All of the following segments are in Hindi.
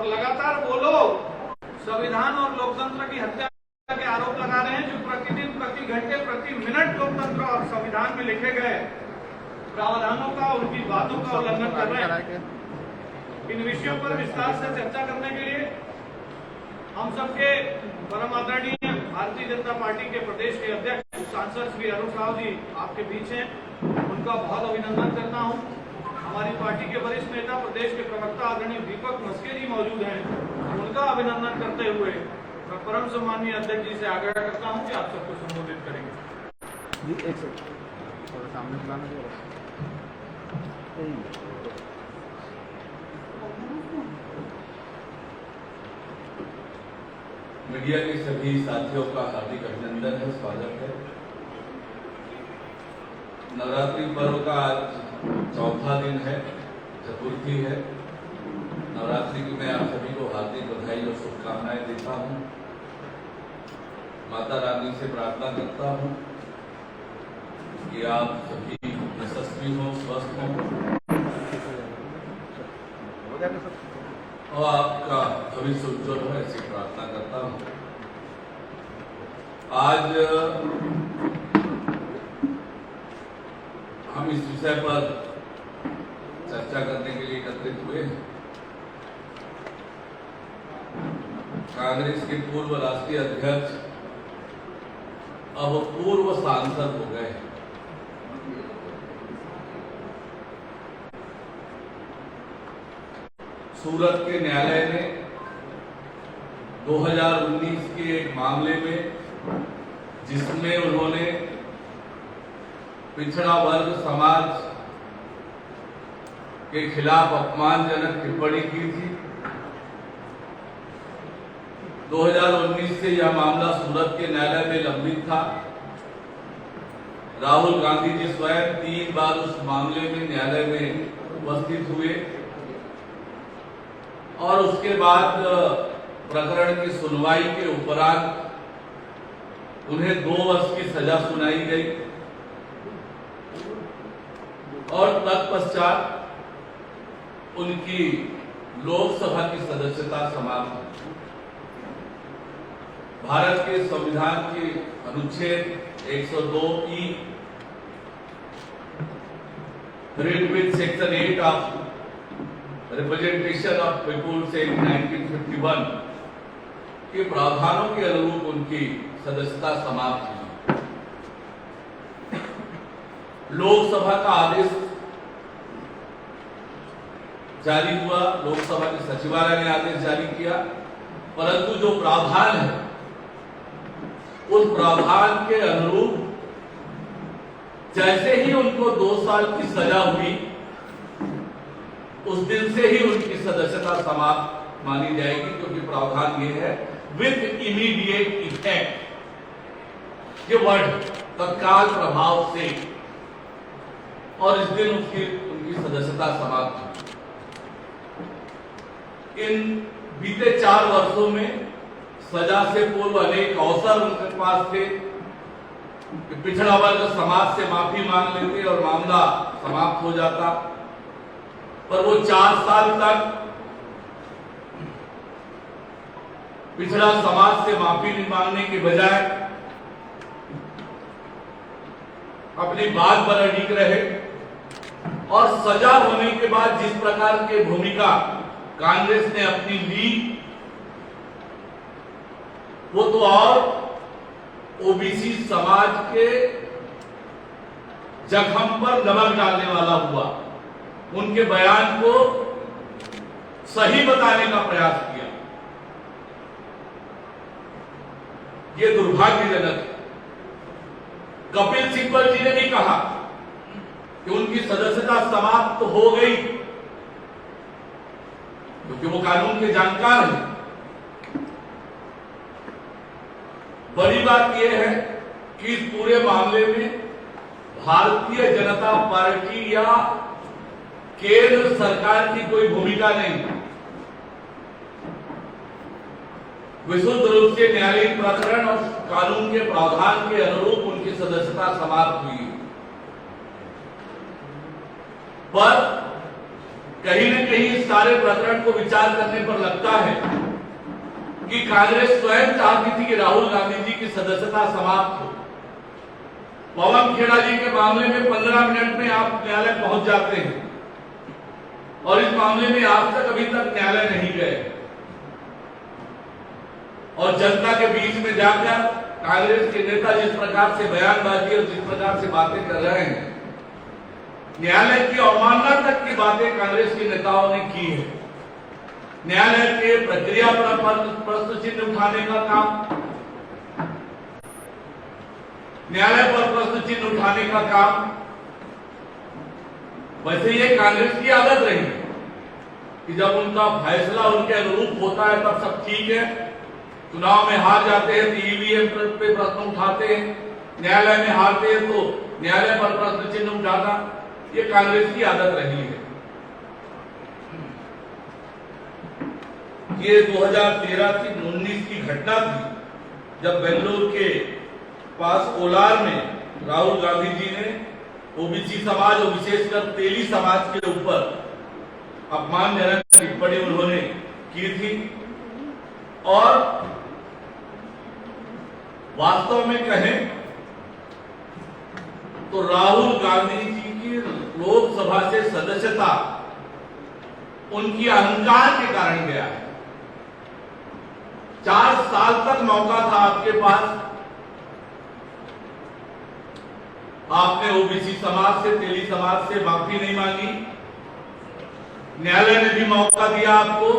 और लगातार वो लोग संविधान और लोकतंत्र की हत्या के आरोप लगा रहे हैं, जो प्रतिदिन, प्रति घंटे, प्रति मिनट लोकतंत्र और संविधान में लिखे गए प्रावधानों का, उनकी बातों का उल्लंघन कर रहे हैं। इन विषयों पर विस्तार से चर्चा करने के लिए हम सबके परम आदरणीय भारतीय जनता पार्टी के प्रदेश के अध्यक्ष सांसद श्री अरुण साव जी आपके बीच हैं। उनका बहुत अभिनंदन करता हूं। हमारी पार्टी के वरिष्ठ नेता, प्रदेश के प्रवक्ता आदरणीय दीपक मस्के जी मौजूद हैं। उनका अभिनंदन करते हुए मैं परम सम्मानीय अध्यक्ष जी से आग्रह करता हूं कि आप सबको संबोधित करेंगे। जी एक सेकंड, थोड़ा सामने बुलाना चाहिए। मीडिया के सभी साथियों का हार्दिक अभिनंदन है, स्वागत है। नवरात्रि पर्व का आज चौथा दिन है, चतुर्थी है। नवरात्रि की मैं आप सभी को हार्दिक बधाई और शुभकामनाएं देता हूं। माता रानी से प्रार्थना करता हूं कि आप सभी यशस्वी हों, स्वस्थ हों और आपका भविष्य उज्जवल हो, ऐसी प्रार्थना करता हूं। आज हम इस विषय पर चर्चा करने के लिए एकत्रित हुए हैं। कांग्रेस के पूर्व राष्ट्रीय अध्यक्ष अब पूर्व सांसद हो गए हैं। सूरत के न्यायालय ने 2019 के एक मामले में, जिसमें उन्होंने पिछड़ा वर्ग समाज के खिलाफ अपमानजनक टिप्पणी की थी, 2019 से यह मामला सूरत के न्यायालय में लंबित था। राहुल गांधी जी स्वयं 3 बार उस मामले में न्यायालय में उपस्थित हुए और उसके बाद प्रकरण की सुनवाई के उपरांत उन्हें 2 वर्ष की सजा सुनाई गई और तत्पश्चात उनकी लोकसभा की सदस्यता समाप्त हुई। भारत के संविधान के अनुच्छेद 102E read with section 8 of representation of people's act 1951 के प्रावधानों के अनुरूप उनकी सदस्यता समाप्त हुई। लोकसभा का आदेश जारी हुआ, लोकसभा के सचिवालय ने आदेश जारी किया, परंतु जो प्रावधान है उस प्रावधान के अनुरूप जैसे ही उनको 2 साल की सजा हुई, उस दिन से ही उनकी सदस्यता समाप्त मानी जाएगी, क्योंकि प्रावधान ये है विद इमीडिएट इफेक्ट, ये वर्ड तत्काल प्रभाव से, और इस दिन उनकी सदस्यता समाप्त हुई। इन बीते 4 वर्षों में सजा से पूर्व अनेक अवसर उनके पास थे कि पिछड़ा वर्ग समाज से माफी मांग लेते और मामला समाप्त हो जाता, पर वो 4 साल तक पिछड़ा समाज से माफी नहीं मांगने के बजाय अपनी बात पर अडिग रहे और सजा होने के बाद जिस प्रकार की भूमिका कांग्रेस ने अपनी ली, वो तो और ओबीसी समाज के जख्म पर नमक डालने वाला हुआ। उनके बयान को सही बताने का प्रयास किया, ये दुर्भाग्यजनक है। कपिल सिब्बल जी ने भी कहा कि उनकी सदस्यता समाप्त हो गई, क्योंकि वो कानून के जानकार हैं। बड़ी बात यह है कि इस पूरे मामले में भारतीय जनता पार्टी या केंद्र सरकार की कोई भूमिका नहीं। विशुद्ध रूप से न्यायालयिक प्रकरण और कानून के प्रावधान के अनुरूप उनकी सदस्यता समाप्त हुई, पर कहीं न कहीं इस सारे प्रकरण को विचार करने पर लगता है कि कांग्रेस स्वयं चाहती थी कि राहुल गांधी जी की सदस्यता समाप्त हो। पवन खेड़ा जी के मामले में 15 मिनट में आप न्यायालय पहुंच जाते हैं और इस मामले में आज तक अभी तक न्यायालय नहीं गए और जनता के बीच में जाकर कांग्रेस के नेता जिस प्रकार से बयानबाजी और जिस प्रकार से बातें कर रहे हैं, न्यायालय की अवमानना तक की बातें कांग्रेस के नेताओं ने की है। न्यायालय के प्रक्रिया पर प्रश्न चिन्ह उठाने का काम, न्यायालय पर प्रश्न चिन्ह उठाने का काम, वैसे ये कांग्रेस की आदत रही है कि जब उनका फैसला उनके अनुरूप होता है तब सब ठीक है, चुनाव में हार जाते हैं तो ईवीएम पे प्रश्न उठाते हैं, न्यायालय में हारते हैं तो न्यायालय पर प्रश्न चिन्ह उठाना, ये कांग्रेस की आदत रही है। ये 2013 की 19 की घटना थी जब बेंगलुरु के पास कोलार में राहुल गांधी जी ने ओबीसी समाज और विशेषकर तेली समाज के ऊपर अपमानजनक टिप्पणी उन्होंने की थी और वास्तव में कहें तो राहुल गांधी जी की लोकसभा से सदस्यता उनकी अहंकार के कारण गया है। 4 साल तक मौका था आपके पास, आपने ओबीसी समाज से, तेली समाज से माफी नहीं मांगी, न्यायालय ने भी मौका दिया आपको,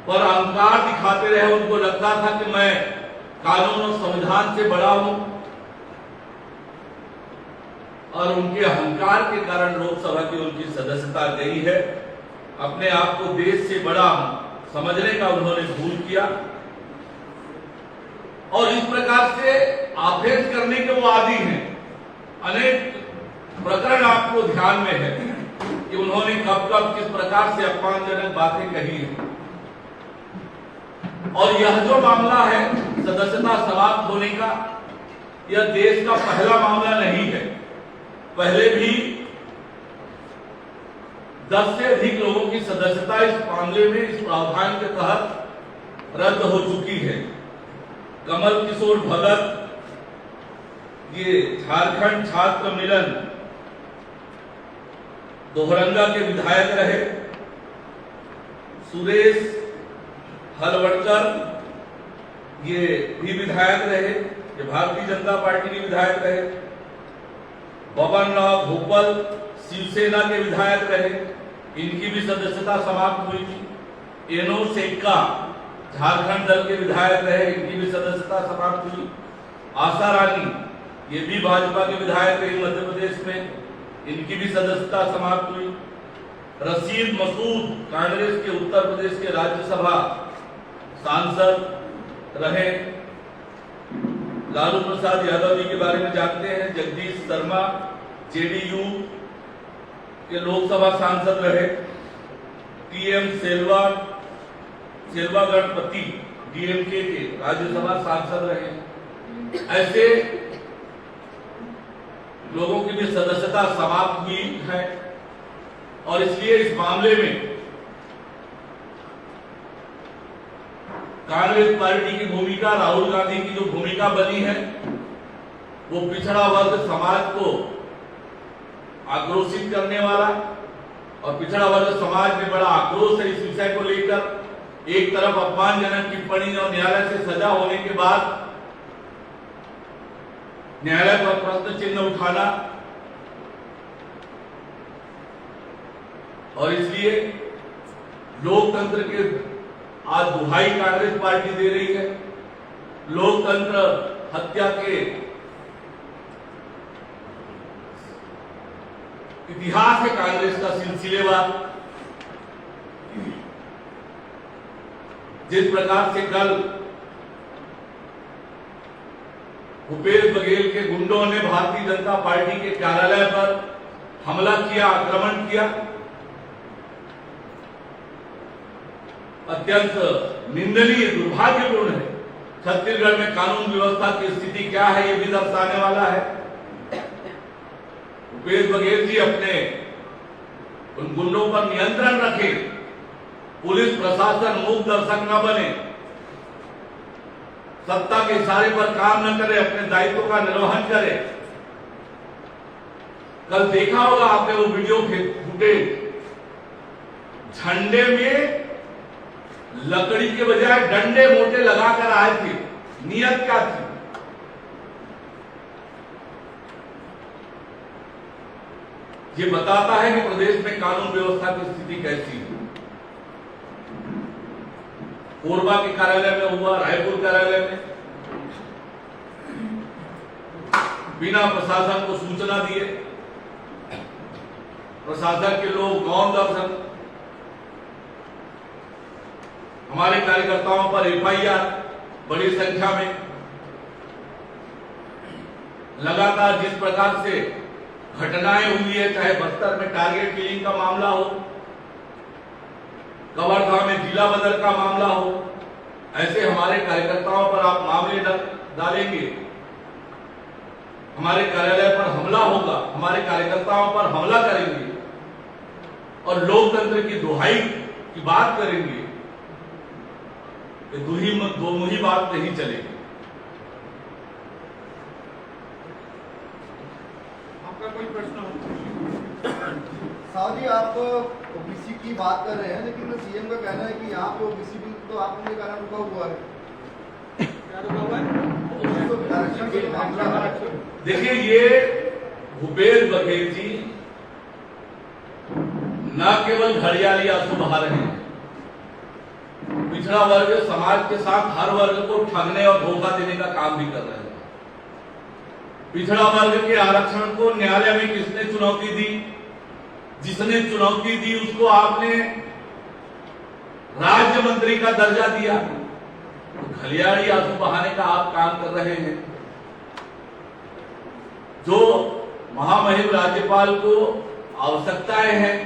पर अहंकार दिखाते रहे। उनको लगता था कि मैं कानून और संविधान से बड़ा हूं और उनके अहंकार के कारण लोकसभा की उनकी सदस्यता गई है। अपने आप को देश से बड़ा समझने का उन्होंने भूल किया और इस प्रकार से आफेज करने के वो आदी हैं। अनेक प्रकरण आपको ध्यान में है कि उन्होंने कब कब किस प्रकार से अपमानजनक बातें कही हैं और यह जो मामला है सदस्यता समाप्त होने का, यह देश का पहला मामला नहीं है। पहले भी 10 से अधिक लोगों की सदस्यता इस मामले में इस प्रावधान के तहत रद्द हो चुकी है। कमल किशोर भगत, ये झारखंड छात्र मिलन दोहरंगा के विधायक रहे, सुरेश हलवड़कर ये भी विधायक रहे, ये भारतीय जनता पार्टी के विधायक रहे, बबन राव भोपल शिवसेना के विधायक रहे, इनकी भी सदस्यता समाप्त हुई थी। एनो सेक्का झारखंड दल के विधायक रहे, इनकी भी सदस्यता समाप्त हुई। आशा रानी ये भी भाजपा के विधायक रहे मध्य प्रदेश में, इनकी भी सदस्यता समाप्त हुई। रशीद मसूद कांग्रेस के उत्तर प्रदेश के राज्यसभा सांसद रहे। लालू प्रसाद यादव जी के बारे में जानते हैं, जगदीश शर्मा जेडीयू के लोकसभा सांसद रहे। टीएम सेल्वा गणपति डीएमके के राज्यसभा सांसद रहे। ऐसे लोगों की भी सदस्यता समाप्त हुई है और इसलिए इस मामले में कांग्रेस पार्टी की भूमिका, राहुल गांधी की जो भूमिका बनी है, वो पिछड़ा वर्ग समाज को आक्रोशित करने वाला और पिछड़ा वर्ग समाज में बड़ा आक्रोश है इस विषय को लेकर। एक तरफ अपमानजनक टिप्पणी और न्यायालय से सजा होने के बाद न्यायालय पर प्रश्न चिन्ह उठाना और इसलिए लोकतंत्र के आज दुहाई कांग्रेस पार्टी दे रही है। लोकतंत्र हत्या के इतिहास है कांग्रेस का सिलसिलेवार। जिस प्रकार से कल भूपेश बघेल के गुंडों ने भारतीय जनता पार्टी के कार्यालय पर हमला किया, आक्रमण किया, अत्यंत निंदनीय, दुर्भाग्यपूर्ण है। छत्तीसगढ़ में कानून व्यवस्था की स्थिति क्या है, ये भी दर्शाने वाला है। भूपेश बघेल जी अपने उन गुंडों पर नियंत्रण रखे, पुलिस प्रशासन मूक दर्शक न बने, सत्ता के इशारे पर काम न करे, अपने दायित्व का निर्वहन करे। कल देखा होगा आपने वो वीडियो फुटेज, झंडे में लकड़ी के बजाय डंडे मोटे लगाकर आए थे। नियत क्या थी? ये बताता है कि प्रदेश में कानून व्यवस्था की स्थिति कैसी है। कोरबा के कार्यालय में हुआ, रायपुर कार्यालय में बिना प्रशासन को सूचना दिए प्रशासन के लोग गौण दर्शन, हमारे कार्यकर्ताओं पर एफआईआर बड़ी संख्या में। लगातार जिस प्रकार से घटनाएं हुई है, चाहे बस्तर में टारगेट किलिंग का मामला हो, कवर्धा में जिला बदर का मामला हो, ऐसे हमारे कार्यकर्ताओं पर आप मामले डालेंगे, हमारे कार्यालय पर हमला होगा, हमारे कार्यकर्ताओं पर हमला करेंगे और लोकतंत्र की दुहाई की बात करेंगे, दोनों ही बात नहीं चलेगी। आपका कोई प्रश्न हो? साहब जी, आप ओबीसी की बात कर रहे हैं, लेकिन सीएम का कहना है कि यहाँ पे ओबीसी बिल तो आपने कहा रुका हुआ है। क्या रुका हुआ है? आरक्षण के मामला है। देखिए, ये भूपेश बघेल जी न केवल हरियाली आंसू बहा रहे हैं, पिछड़ा वर्ग समाज के साथ हर वर्ग को ठगने और धोखा देने का काम भी कर रहे हैं। पिछड़ा वर्ग के आरक्षण को न्यायालय में किसने चुनौती दी? जिसने चुनौती दी उसको आपने राज्य मंत्री का दर्जा दिया। तो खलियाड़ी आंसू बहाने का आप काम कर रहे हैं। जो महामहिम राज्यपाल को आवश्यकताएं हैं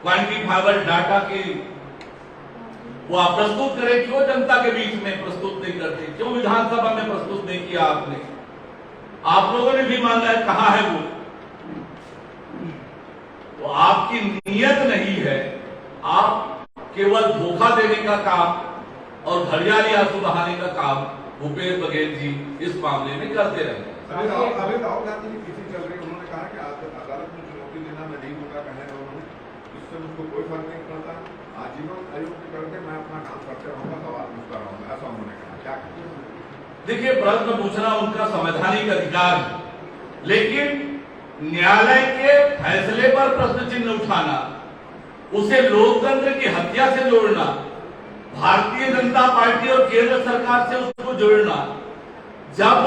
क्वांटिफाइबल डाटा की, वो आप प्रस्तुत करें। क्यों जनता के बीच में प्रस्तुत नहीं करते? क्यों विधानसभा में प्रस्तुत नहीं किया आपने? आप लोगों ने भी मांगा है, कहां है वो? तो आपकी नीयत नहीं है, आप केवल धोखा देने का काम और हरियाली आंसू बहाने का काम भूपेश बघेल जी इस मामले में करते रहे। अभी राहुल गांधी की पीछे चल रही, उन्होंने कहा कि अदालत में चुनौती देना मैं नहीं दूंगा, कहे उन्होंने, इससे मुझको कोई फर्क नहीं पड़ता, आजीवन आयोग के करके मैं अपना काम करते रहूंगा, सवाल पूछता रहूंगा, ऐसा उन्होंने कहा। क्या देखिए, प्रश्न पूछना उनका संवैधानिक अधिकार है, लेकिन न्यायालय के फैसले पर प्रश्न चिन्ह उठाना, उसे लोकतंत्र की हत्या से जोड़ना, भारतीय जनता पार्टी और केंद्र सरकार से उसको जोड़ना, जब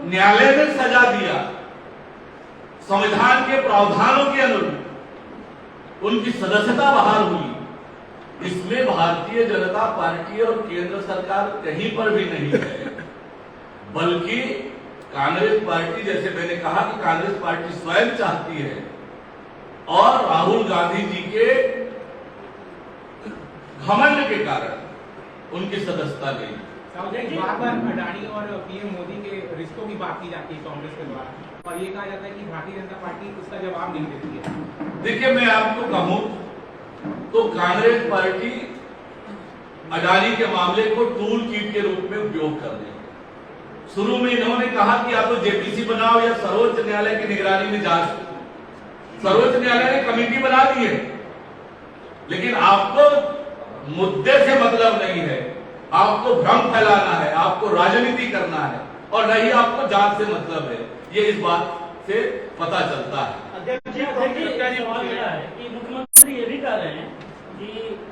न्यायालय ने सजा दिया संविधान के प्रावधानों के अनुरूप उनकी सदस्यता बहाल हुई, इसमें भारतीय जनता पार्टी और केंद्र सरकार कहीं पर भी नहीं है। बल्कि कांग्रेस पार्टी, जैसे मैंने कहा कि कांग्रेस पार्टी स्वयं चाहती है और राहुल गांधी जी के घमंड के कारण उनकी सदस्यता गई। बार-बार अडानी और पीएम मोदी के रिश्तों की बात की जाती है कांग्रेस के द्वारा, और ये कहा जाता है कि भारतीय जनता पार्टी उसका जवाब नहीं देती है। देखिए, मैं आपको कहूं तो कांग्रेस पार्टी अडानी के मामले को टूल किट के रूप में उपयोग कर रही है। शुरू में इन्होंने कहा कि या तो जेपीसी बनाओ या सर्वोच्च न्यायालय की निगरानी में जांच। सर्वोच्च न्यायालय ने कमेटी बना दी है, लेकिन आपको मुद्दे से मतलब नहीं है, आपको भ्रम फैलाना है, आपको राजनीति करना है, और नहीं आपको जांच से मतलब है। ये इस बात से पता चलता है। सवाल यह है कि मुख्यमंत्री ये भी कह रहे हैं कि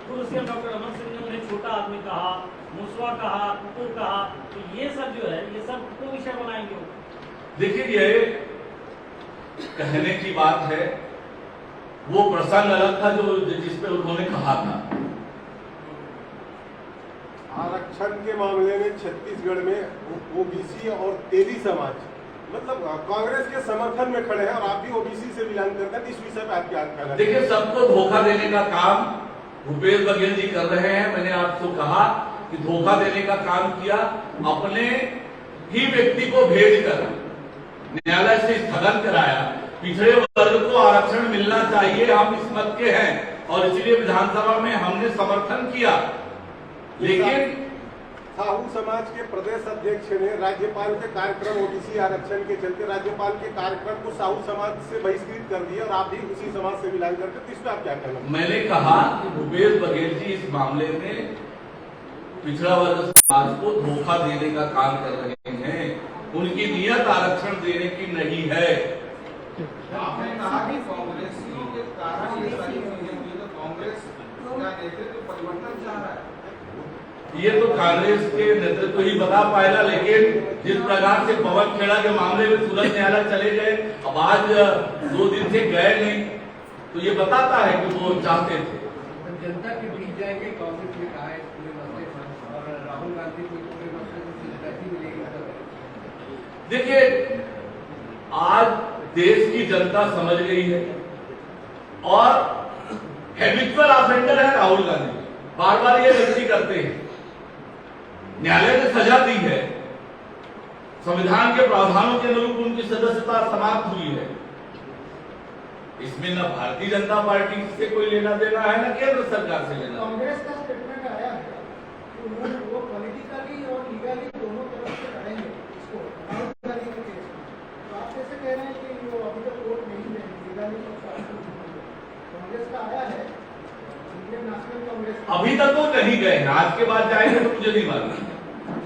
पूर्व सीएम डॉक्टर रमन सिंह ने उन्हें छोटा आदमी कहा, मुसवा कहा, कुकुर कहा, तो ये सब जो है ये सब को विषय बनाएंगे। देखिए, ये कहने की बात है, वो प्रसंग अलग था जो जिसपे उन्होंने कहा था। आरक्षण के मामले में छत्तीसगढ़ में ओबीसी और तेली समाज मतलब कांग्रेस के समर्थन में खड़े हैं, और आप भी ओबीसी से बिलोंग करते हैं, इस विषय पर आपकी आज कहना। देखिए, सबको धोखा देने का काम भूपेश बघेल जी कर रहे हैं। मैंने आपको कहा कि धोखा देने का काम किया, अपने ही व्यक्ति को भेजकर न्यायालय से स्थगन कराया पिछड़े वर्ग को आरक्षण मिलना चाहिए, हम इस मत के हैं और इसलिए विधानसभा में हमने समर्थन किया। लेकिन साहू समाज के प्रदेश अध्यक्ष ने राज्यपाल के कार्यक्रम ओबीसी आरक्षण के चलते राज्यपाल के कार्यक्रम को साहू समाज से बहिष्कृत कर दिया और आप भी उसी समाज से बिलोंग करते, तो इस पर आप क्या कहना? मैंने कहा कि भूपेश बघेल जी इस मामले में पिछड़ा वर्ग समाज को धोखा देने का काम कर रहे हैं, उनकी नियत आरक्षण देने की नहीं है। आपने कहा कि कांग्रेसियों के कारण ये सारी चीजें हुई, तो कांग्रेस का नेतृत्व परिवर्तन चाह रहा है। ये तो कांग्रेस के नेतृत्व ही बता पाएगा, लेकिन जिस प्रकार से पवन खेड़ा के मामले में तुरंत न्यायालय चले गए, अब आज 2 दिन से गए नहीं, तो ये बताता है कि वो चाहते थे। जनता के बीच जाएंगे, कांग्रेस ने कहा है पूरे मसले पर, और राहुल गांधी को पूरे मसले को जिम्मेदारी मिलेगी। देखिए, आज देश की जनता समझ गई है और हैबिचुअल ऑफेंडर है राहुल गांधी, बार बार ये गलती करते हैं। न्यायालय ने सजा दी है, संविधान के प्रावधानों के अनुरूप उनकी सदस्यता समाप्त हुई है। इसमें न भारतीय जनता पार्टी से कोई लेना देना है, न केंद्र सरकार से लेना। कांग्रेस का स्टेटमेंट आया है कि उन्होंने वो पॉलिटिकली और लीगली दोनों तरफ से लड़ेंगे इसको, राहुल गांधी के केस में। तो आप कैसे कह रहे हैं कि वो अभी तक वोट नहीं देंगे लीगली? कांग्रेस का आया है, इंडियन नेशनल कांग्रेस अभी तक तो नहीं गए हैं, आज के बाद जाएंगे तो मुझे नहीं मालूम।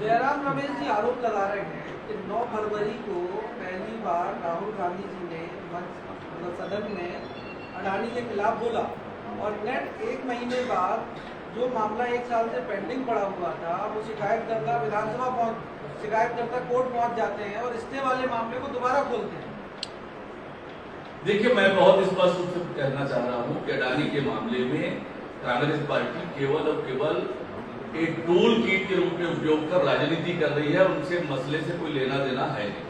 जयराम रमेश जी आरोप लगा रहे हैं कि 9 फरवरी को पहली बार राहुल गांधी जी ने मतलब सदन में अडानी के खिलाफ बोला और नेट 1 महीने बाद जो मामला 1 साल से पेंडिंग पड़ा हुआ था, वो शिकायतकर्ता विधानसभा शिकायतकर्ता कोर्ट पहुंच जाते हैं और स्टे वाले मामले को दोबारा खोलते हैं। देखिए, मैं बहुत स्पष्ट रूप से कहना चाह रहा हूं कि अडानी के मामले में कांग्रेस पार्टी केवल और केवल एक टूल किट के रूप में उपयोग कर राजनीति कर रही है, उनसे मसले से कोई लेना देना है नहीं।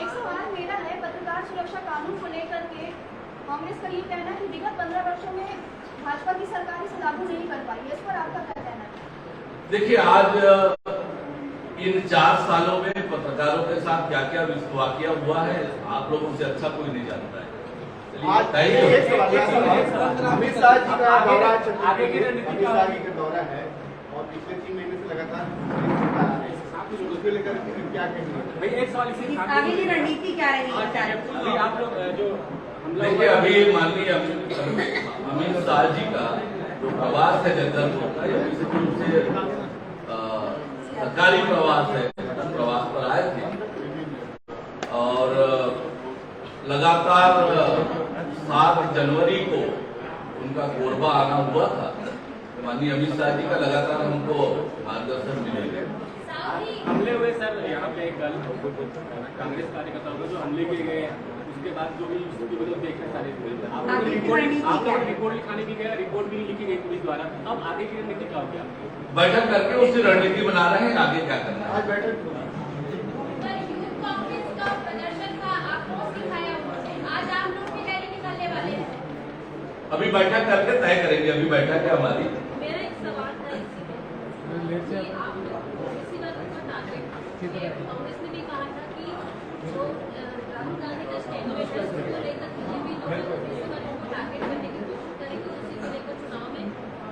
एक सवाल मेरा है, पत्रकार सुरक्षा कानून को लेकर के कांग्रेस का ये कहना है कि विगत 15 वर्षों में भाजपा की सरकार इसे लागू नहीं कर पाई है, इस पर आपका क्या कहना है? देखिए, आज इन 4 सालों में पत्रकारों के साथ क्या क्या वाकया हुआ है, आप लोगों से अच्छा कोई नहीं जानता है। अमित शाह जी का दौरा, अमित शाह जी का दौरा है और पिछले 3 महीने से लगातार उसको लेकर क्या कहेंगे? भाई एक सवाल आगे की रणनीति क्या रहेगी? आप लोग जो देखिए, अभी माननीय अमित शाह जी का जो प्रवास है जगदलपुर का, ये निश्चित रूप से सरकारी प्रवास है, प्रवास पर आए थे और लगातार 7 जनवरी को उनका कोरबा आना हुआ था। माननीय अमित शाह जी का लगातार हमको मार्गदर्शन मिलेगा। हमले हुए सर यहाँ पे कल कांग्रेस कार्यकर्ताओं को जो हमले किए गए, उसके बाद जो भी देख रहे सारे आप रिपोर्ट लिखाने की गया, रिपोर्ट भी लिखी गई पुलिस द्वारा, अब आगे की रणनीति क्या होगी? बैठक करके उसकी रणनीति बना रहे हैं, आगे क्या करना है। आज बैठक कांग्रेस का प्रदर्शन का आक्रोश दिखाया, आज आप लोग भी रैली निकालने वाले हैं। अभी बैठक करके तय करेंगे, अभी बैठक है हमारी। मेरा एक सवाल था इसी में, आप इसी बात को बताते कांग्रेस ने भी कहा था कि जो राहुल गांधी का स्टेटमेंट है उसको लेकर बीजेपी लोग को टारगेट करने की कोशिश करेगी, उसी को लेकर चुनाव में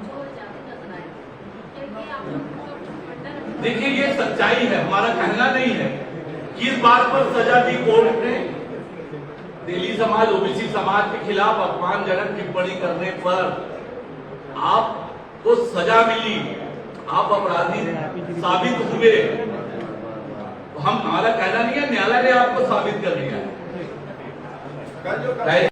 जो जाते नजर आए। क्या आप लोग देखिए, ये सच्चाई है, हमारा कहना नहीं है। किस बात पर सजा दी कोर्ट ने? तेली समाज, ओबीसी समाज के खिलाफ अपमानजनक टिप्पणी करने पर आपको सजा मिली, आप अपराधी साबित हुए। हमारा कहना नहीं है, न्यायालय ने आपको साबित कर दिया है।